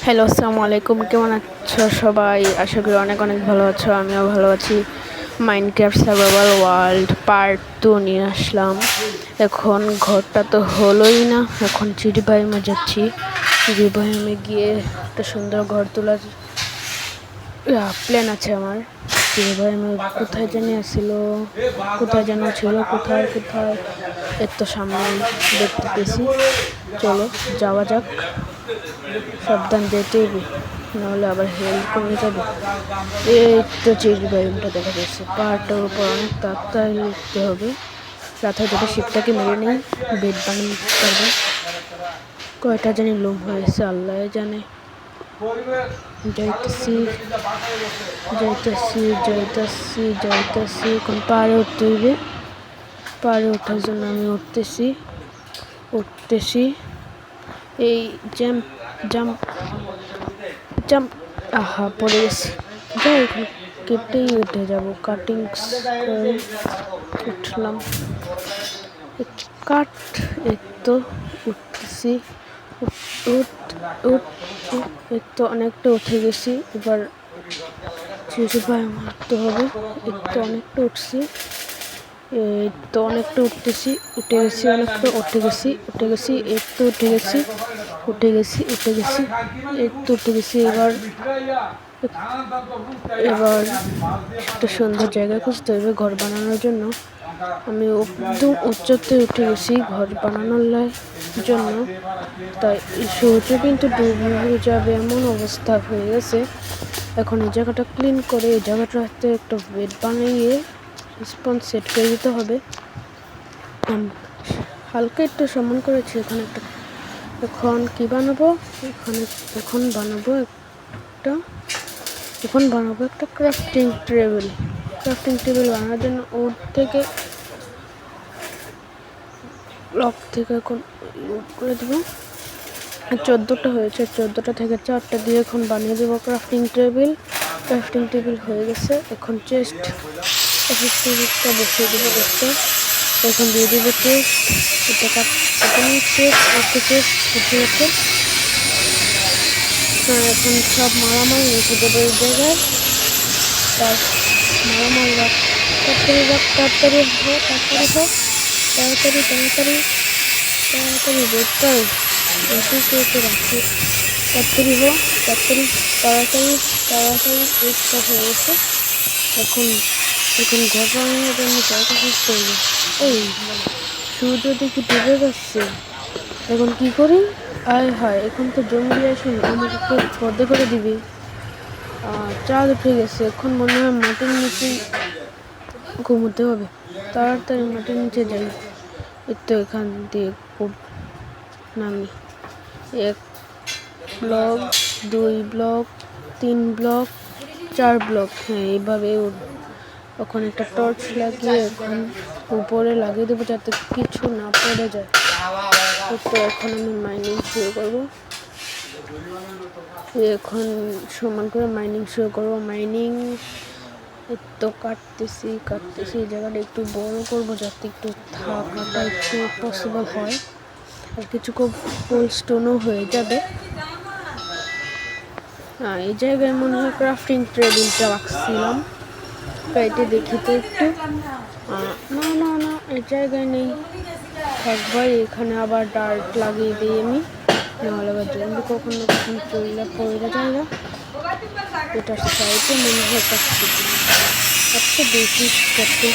Hello, আসসালামু আলাইকুম। কেমন আছো সবাই? আশা করি অনেক অনেক ভালো আছো। আমিও ভালো আছি। মাইনক্রাফট সার্ভাইভাল ওয়ার্ল্ড পার্ট 2 নিয়ে আসলাম। এখন ঘরটা তো হলোই না, এখন চিড়িবাইমে যাচ্ছি। চিড়িবাইমে গিয়ে একটা সুন্দর ঘর তোলার প্ল্যান আছে আমার। চিড়িবাইমে কোথায় জানি আসছিল, কোথায় যেন ছিল, কোথায় কোথায় এত সামনে দেখতে পেয়েছি। চলো যাওয়া যাক। সাবধান যেতে হবে, নাহলে আবার হেল্প কমে যাবে। এই তো চিড়িবাইমটা দেখা যাচ্ছে। পাহাড়টার উপর অনেক তাড়াতাড়ি উঠতে হবে। রাতে যদি শিপটাকে মেরে নেই, বেড বানাতে পারবে। কয়টা জানি লোম হয়েছে আল্লাহ জানে। যাইতেছি যাইতেছি যাইতেছি যাইতেছি এখন পাহাড়ে উঠতে হইবে। পাহাড়ে ওঠার জন্য আমি উঠতেছি। এই জাম্প জাম্প জাম্প, আহা পড়ে গেছি। যাই এখন কেটেই উঠে যাবো। কাটিং করে উঠলাম। কাট, এই তো উঠতেছি। এই তো অনেকটা উঠে গেছি। এবার চিড়িবাই মারতে হবে। এই তো অনেকটা উঠছি। এই তো অনেকটা উঠে গেছি। এই তো উঠে গেছি। এই তো উঠে গেছি। এবার একটা সুন্দর জায়গা খুঁজতে হবে ঘর বানানোর জন্য। আমি একদম উচ্চতে উঠে গেছি ঘর বানানোর জন্য। তাই সূর্য কিন্তু ডুবে যাবে এমন অবস্থা হয়ে গেছে। এখন এই জায়গাটা ক্লিন করে এই জায়গাটাতে একটা বেড বানিয়ে স্পঞ্জ সেট করে দিতে হবে। হালকা একটু সমান করেছি এখানে একটা। এখন কি বানাবো? এখন বানাবো একটা ক্রাফটিং টেবিল। বানানোর জন্য ওর থেকে ব্লক থেকে এখন করে দেবো। 14টা হয়েছে, 14টা থেকে 4টা দিয়ে এখন বানিয়ে দেবো ক্রাফটিং টেবিল হয়ে গেছে। এখন চেস্টটা বসিয়ে দেবো। এখন দিয়ে দেবো চেস্ট। এটা কাটতে চেস্ট। এখন সব মারামারি রেখে দেবো এই জায়গায়। তার মারামারি তাড়াতাড়ি বেটার এটুকুতে রাখি। তাড়াতাড়ি চেষ্টা হয়ে গেছে। এখন ঘর বানানোর জন্য জায়গা খুঁজতে হবে। এই সূর্য দেখি ডুবে যাচ্ছে। এখন কি করি? আয় হায়, এখন তো জঙ্গলি আসুন আমাকে পর্দে করে দিবি। চাঁদ উঠে গেছে। এখন মনে হয় মাটির নিচে ঘুমোতে হবে। তাড়াতাড়ি মাটির নিচে যাই। তো এখান দিয়ে নামি 1 ব্লক, 2 ব্লক, 3 ব্লক, 4 ব্লক। হ্যাঁ, এইভাবে ওখানে একটা টর্চ লাগিয়ে এখন উপরে লাগিয়ে দেবো যাতে কিছু না পড়ে যায়। তো এখন আমি মাইনিং শুরু করবো। এখন সমান করে মাইনিং শুরু করবো। তো কাটতেছি এই জায়গাটা একটু বড় করবো যাতে একটু থাকাটা একটু পসিবল হয়। আর কিছু কোল স্টোনও হয়ে যাবে। এই জায়গায় মনে হয় ক্রাফটিং টেবিলটা রাখছিলাম। কাইটে দেখি তো একটু। না এই জায়গায় নেই। থাক ভাই, এখানে আবার ডার্ট লাগিয়ে দিই আমি, নাহলে আবার জলদি কখনো চলে পড়ে যায় না। এটার সাইডে মনে হয় আচ্ছা দেখি করতে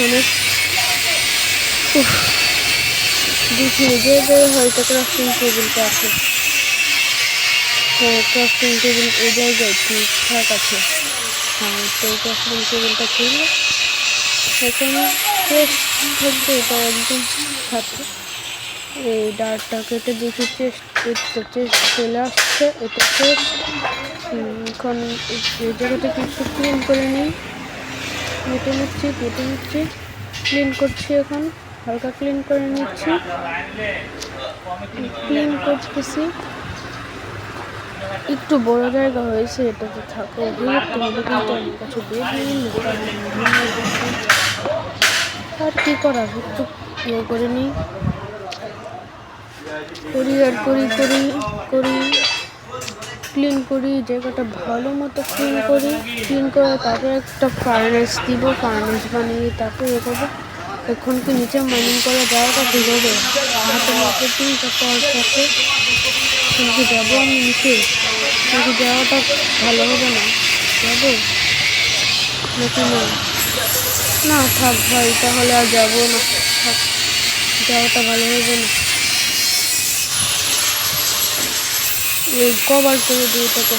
অনেক দেখি যে হয়তো ক্রাফটিং টেবিলটা আছে। হ্যাঁ, ক্রাফটিং টেবিল এই জায়গায় ঠিকঠাক আছে। হ্যাঁ, তো ক্রাফটিং টেবিলটা খুললে এখন চেস্ট থাকবে। এটা একদম থাকে। এই ডার্টটা কেটে দেখি চেস্ট চলে আসছে। এটা চেস্ট। এখন এই জায়গাটা কিছু ক্লিন করে নিই। কেটে নিচ্ছি ক্লিন করছি। এখন হালকা ক্লিন করে নিচ্ছি। ক্লিন করতেছি। একটু বড় জায়গা হয়েছে, এটাতে থাকো বিরক্ত হবে, কিন্তু আমার কাছে বেড নেই। আর কি করার, একটু ইয়ে করে নিই। করি ক্লিন করি, জায়গাটা ভালো মতো ক্লিন করি। ক্লিন করে তারপরে একটা ফার্নেস দিব, ফার্নেস বানিয়ে তারপরে এ করবো। এখন কি নিচে মাইনিং করে যাওয়াটা ঠিক হবে? হাতে মার্কেটিংটা করার সাথে কিন্তু যাবো আমি নিচে, কিন্তু যাওয়াটা ভালো হবে না। যাবো নাকি না? না থাক ভাই, তাহলে আর যাবো না, থাক, যাওয়াটা ভালো হবে না। কভার করে দিই, এটাকে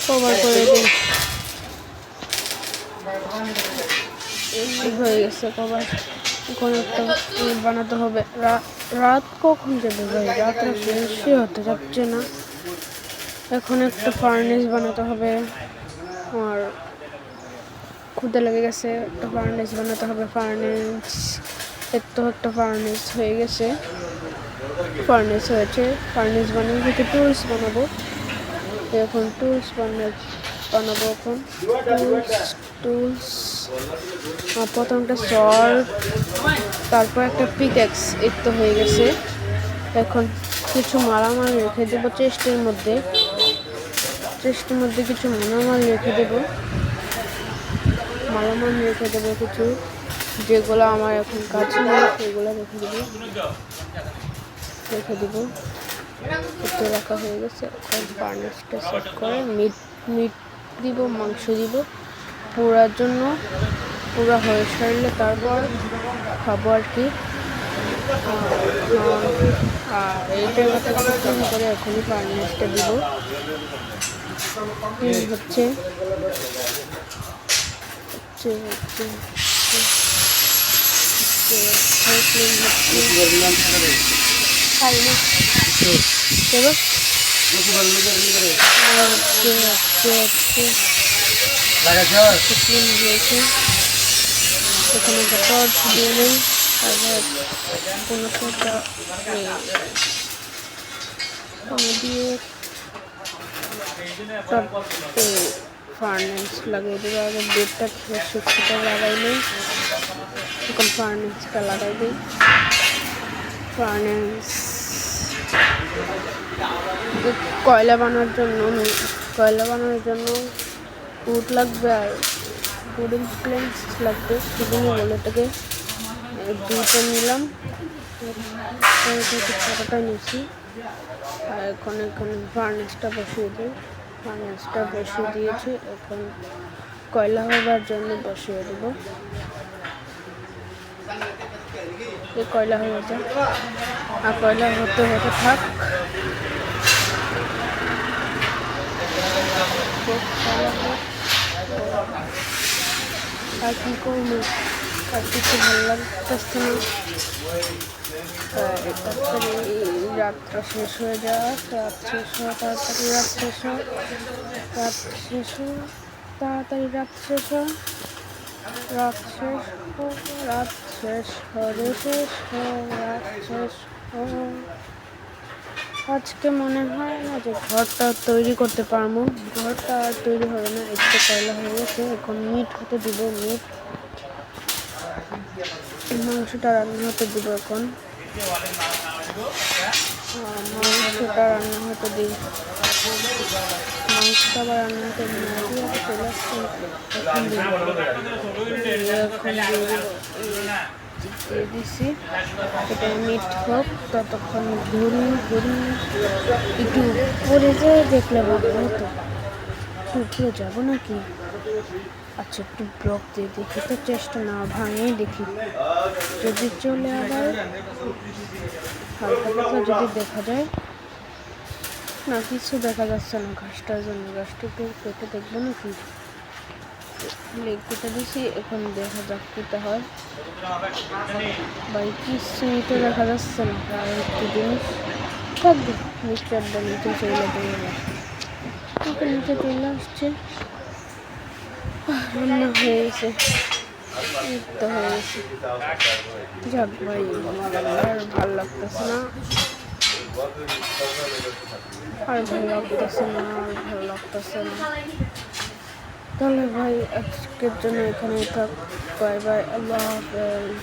কভার করে দিই। হয়ে গেছে কভার। এখন একটা বানাতে হবে। রাত কখন যাবে ভাই? রাতটা শেষই হতে যাচ্ছে না। এখন একটা ফার্নেস বানাতে হবে। আর ক্ষুদে লেগে গেছে, একটা ফার্নেস বানাতে হবে। ফার্নেস তো একটা ফার্নেস হয়ে গেছে, ফার্নেস হয়েছে। ফার্নেস বানিয়ে কিছু টুলস বানাবো। এখন টুলস বানাবো এখন টুলস। প্রথমটা সল্ট, তারপর একটা পিকএক্স, এই তো হয়ে গেছে। এখন কিছু মালামাল রেখে দেবো চেস্টের মধ্যে। চেস্টের মধ্যে কিছু মালামাল রেখে দেবো, মালামাল রেখে দেবো কিছু, যেগুলো আমার এখন কাছে নেই সেগুলো রেখে দেবো। একটু রাখা হয়ে গেছে। এখন ফার্নেসটা সেট করে মিট দিব, মাংস দিব পুরার জন্য। পুরা হয়ে সারলে তারপর খাবো আর কি। আর এই জায়গাটা ক্লিন করে এখনই ফার্নেসটা দিব। হচ্ছে এখানে একটা টর্চ দিয়ে নেই, তারপর দিয়ে ফার্নেস লাগিয়ে দেবো। আগে বেডটা শুকনোটা লাগাই নেই, এখন ফার্নেসটা লাগাই দিই। ফার্নেস কয়লা বানানোর জন্য উড লাগবে আর উডেন প্লেন্স লাগবে। সেজন্য বলে এটাকে দুইটা নিলাম, ছোটোটা নিয়েছি। আর এখন এখানে ফার্নেসটা বসিয়ে দিই। ফার্নেসটা বসিয়ে দিয়েছি, এখন কয়লা হবার জন্য বসিয়ে দেবো। কয়লা হয়ে যায়, আর কয়লা হতে হতে থাক। আর কি করবো, আর কিছু ভালো লাগতেছে না। তাড়াতাড়ি রাতটা শেষ হয়ে যাওয়া, তাড়াতাড়ি রাত শেষ হয়, তাড়াতাড়ি রাত শেষ হয়, রাত শেষ হয়। আজকে মনে হয় না যে ঘরটা তৈরি করতে পারবো। ঘরটা আর তৈরি হবে না, একটু কয়লা হয়ে গেছে। এখন মিট হতে দিব, মাংসটা রান্না হতে দিব। এখন মাংসটা রান্না হতে দিই। মাংসটা আবার রান্না হতে দিয়ে দিছি। এটা মিট হোক, ততক্ষণ ঘুরি একটু উপরে যেয়ে দেখলে ভালো হতো। উপরে যাবো নাকি? আচ্ছা, একটু ব্লক দিয়ে দেখি তো, চেষ্টা না ভাঙিয়ে দেখি। যদি চলে আবার হালকা পাতলা যদি দেখা যায়, না কিছু দেখা যাচ্ছে না ঘাসটার জন্য। ঘাসটা একটু কেটে দেখবো নাকি? লেগ কেটে দিছি, এখন দেখা যাক কিটা হয়। ভাই কিছুই তো দেখা যাচ্ছে না। আর একটু জিনিস থাকবে, মিক্সচারটা নিচে চলে দেবে, নিচে চলে আসছে। রান্না হয়ে গেছে, তো হয়ে গেছে। যাক ভাই, আর ভালো লাগতেছে না, তাহলে ভাই আজকের জন্য এখানেই থাক। বাই বাই, আল্লাহ হাফেজ।